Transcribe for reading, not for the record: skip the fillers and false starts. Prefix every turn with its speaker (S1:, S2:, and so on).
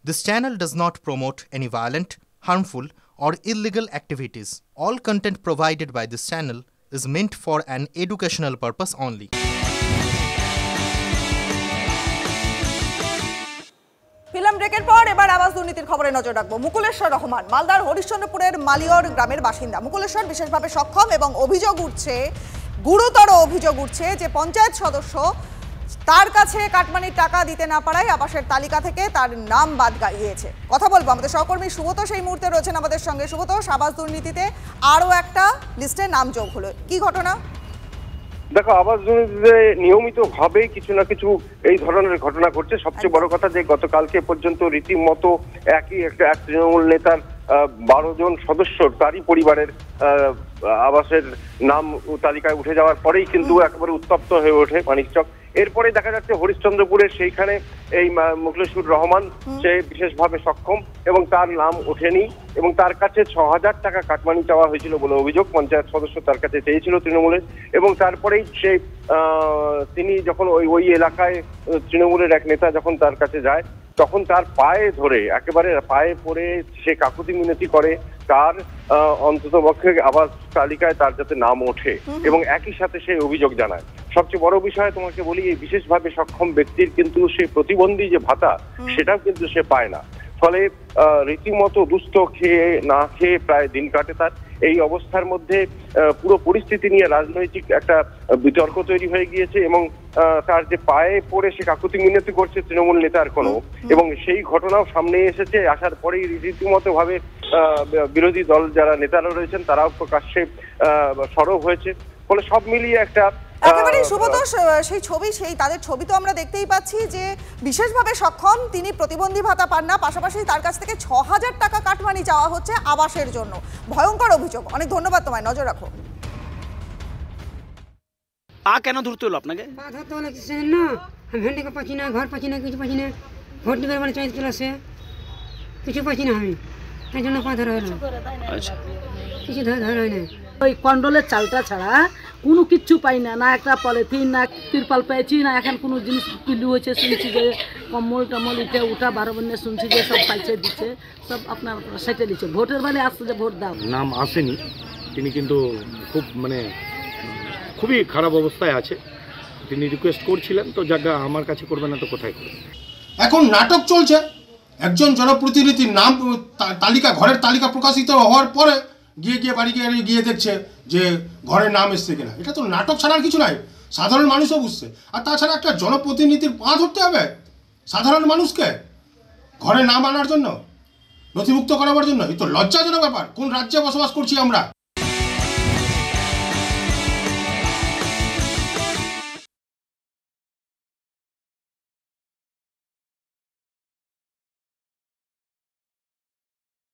S1: This channel does not promote any violent, harmful, or illegal activities. All content provided by this channel is meant for an educational purpose only.
S2: Film ব্রেকের পর এবার আওয়াজ দুর্নীতির খবরে নজর রাখবো। মুকুলেশ্বর রহমান মালদার হরিশ্চন্দ্রপুরের মালিয়র গ্রামের বাসিন্দা। মুকুলেশ্বর বিশেষভাবে সক্ষম এবং গুরুতর অভিযোগ উঠছে যে পঞ্চায়েত সদস্য তার কাছে কাটমানির টাকা দিতে না পারায় আবাসের তালিকা থেকে তার নাম বাদ গিয়েছে। কথা বলবো আমাদের সহকর্মী সুব্রত সেই মুহূর্তে রয়েছেন আমাদের সঙ্গে। সুব্রত, আবাস দুর্নীতিতে আরও একটা লিস্টে নাম যোগ হলো, কি ঘটনা?
S3: দেখো, আবাস দুর্নীতিতে নিয়মিতভাবেই কিছু না কিছু এই ধরনের ঘটনা ঘটছে। সবচেয়ে বড় কথা যে গতকালকে পর্যন্ত রীতিমতো এক তৃণমূল নেতার 12 জন সদস্য তারই পরিবারের আবাসের নাম তালিকায় উঠে যাওয়ার পরেই কিন্তু একেবারে উত্তপ্ত হয়ে ওঠে মানিকচক। এরপরে দেখা যাচ্ছে হরিশ্চন্দ্রপুরের সেইখানে এই মুকুলেশ্বর রহমান সে বিশেষভাবে সক্ষম এবং তার নাম ওঠেনি এবং তার কাছে 6000 টাকা কাটমানি চাওয়া হয়েছিল বলে অভিযোগ। পঞ্চায়েত সদস্য তার কাছে চেয়েছিল তৃণমূলের এবং তারপরেই তিনি যখন ওই এলাকায় তৃণমূলের এক নেতা যখন তার কাছে যায় তখন তার পায়ে ধরে একেবারে পায়ে পড়ে সে কাকুতি মিনতি করে তার অন্ততপক্ষে আবাস তালিকায় তার যাতে নাম ওঠে এবং একই সাথে সে অভিযোগ জানায়। সবচেয়ে বড় বিষয় তোমাকে বলি, এই বিশেষভাবে সক্ষম ব্যক্তির কিন্তু সে প্রতিবন্ধী যে ভাতা সেটাও কিন্তু সে পায় না। ফলে রীতিমতো দুস্থ খেয়ে না খেয়ে প্রায় দিন কাটে তার। এই অবস্থার মধ্যে পুরো পরিস্থিতি নিয়ে রাজনৈতিক একটা বিতর্ক তৈরি হয়ে গিয়েছে এবং তার যে পায়ে পড়ে সে কাকুতি মিনতি করছে তৃণমূল নেতার কোনো, এবং সেই ঘটনাও সামনে এসেছে। আসার পরেই রীতিমতো ভাবে বিরোধী দল যারা নেতারা রয়েছেন তারাও প্রকাশ্যে সরব হয়েছে। ফলে সব মিলিয়ে একটা
S2: একেবারে সুব্রত তাদের ছবি তো আমরা দেখতেই পাচ্ছি যে বিশেষভাবে সক্ষম তিনি প্রতিবন্ধী ভাতা পান না, পাশাপাশি তার কাছ থেকে 6000 টাকা কাটমানি চাওয়া হচ্ছে আবাসের জন্য। ভয়ঙ্কর অভিযোগ। অনেক ধন্যবাদ তোমায়, নজর রাখো।
S4: কেন ধরতে হলো আপনাকে?
S5: ধরতে হলো না, আমি ভেন্ডিকে পাচ্ছি না, ঘর পাচ্ছি না, কিছু পাচ্ছি না, ভোট দিবার মানে চাইতে চলে আসে, কিছু পাচ্ছি না, আমি তাই জন্য পা ধরা হলো।
S4: আচ্ছা,
S5: কিছু ধরা হয় না।
S6: ওই কন্ডলের চালটা ছাড়া কোনো কিচ্ছু পাই না, না একটা পলিথিন না তিরপাল পেয়েছি, না এখন কোনো জিনিস পিলু হয়েছে। শুনছি যে কম্বল টম্বল ইটে উঠা 12 বন্যে শুনছি যে সব পাইছে দিচ্ছে, সব আপনার সেটে দিচ্ছে। ভোটের বেলা আসছে যে ভোট দাও,
S7: নাম আসেনি। তিনি কিন্তু খুবই খারাপ অবস্থায় আছে। তিনি রিকোয়েস্ট করছিলেন, তো জায়গা আমার কাছে করবে না তো কোথায় করবে।
S8: এখন নাটক চলছে। একজন জনপ্রতিনিধির নাম তালিকা, ঘরের তালিকা প্রকাশিত হওয়ার পরে গিয়ে বাড়ি গিয়ে দেখছে যে ঘরের নাম এসছে কিনা। এটা তো নাটক ছাড়ার কিছু নাই, সাধারণ মানুষও বুঝছে। আর তাছাড়া একটা জনপ্রতিনিধির পা ধরতে হবে সাধারণ মানুষকে ঘরে নাম আনার জন্য, নথিভুক্ত করাবার জন্য। এই তো লজ্জাজনক ব্যাপার। কোন রাজ্যে বসবাস করছি আমরা?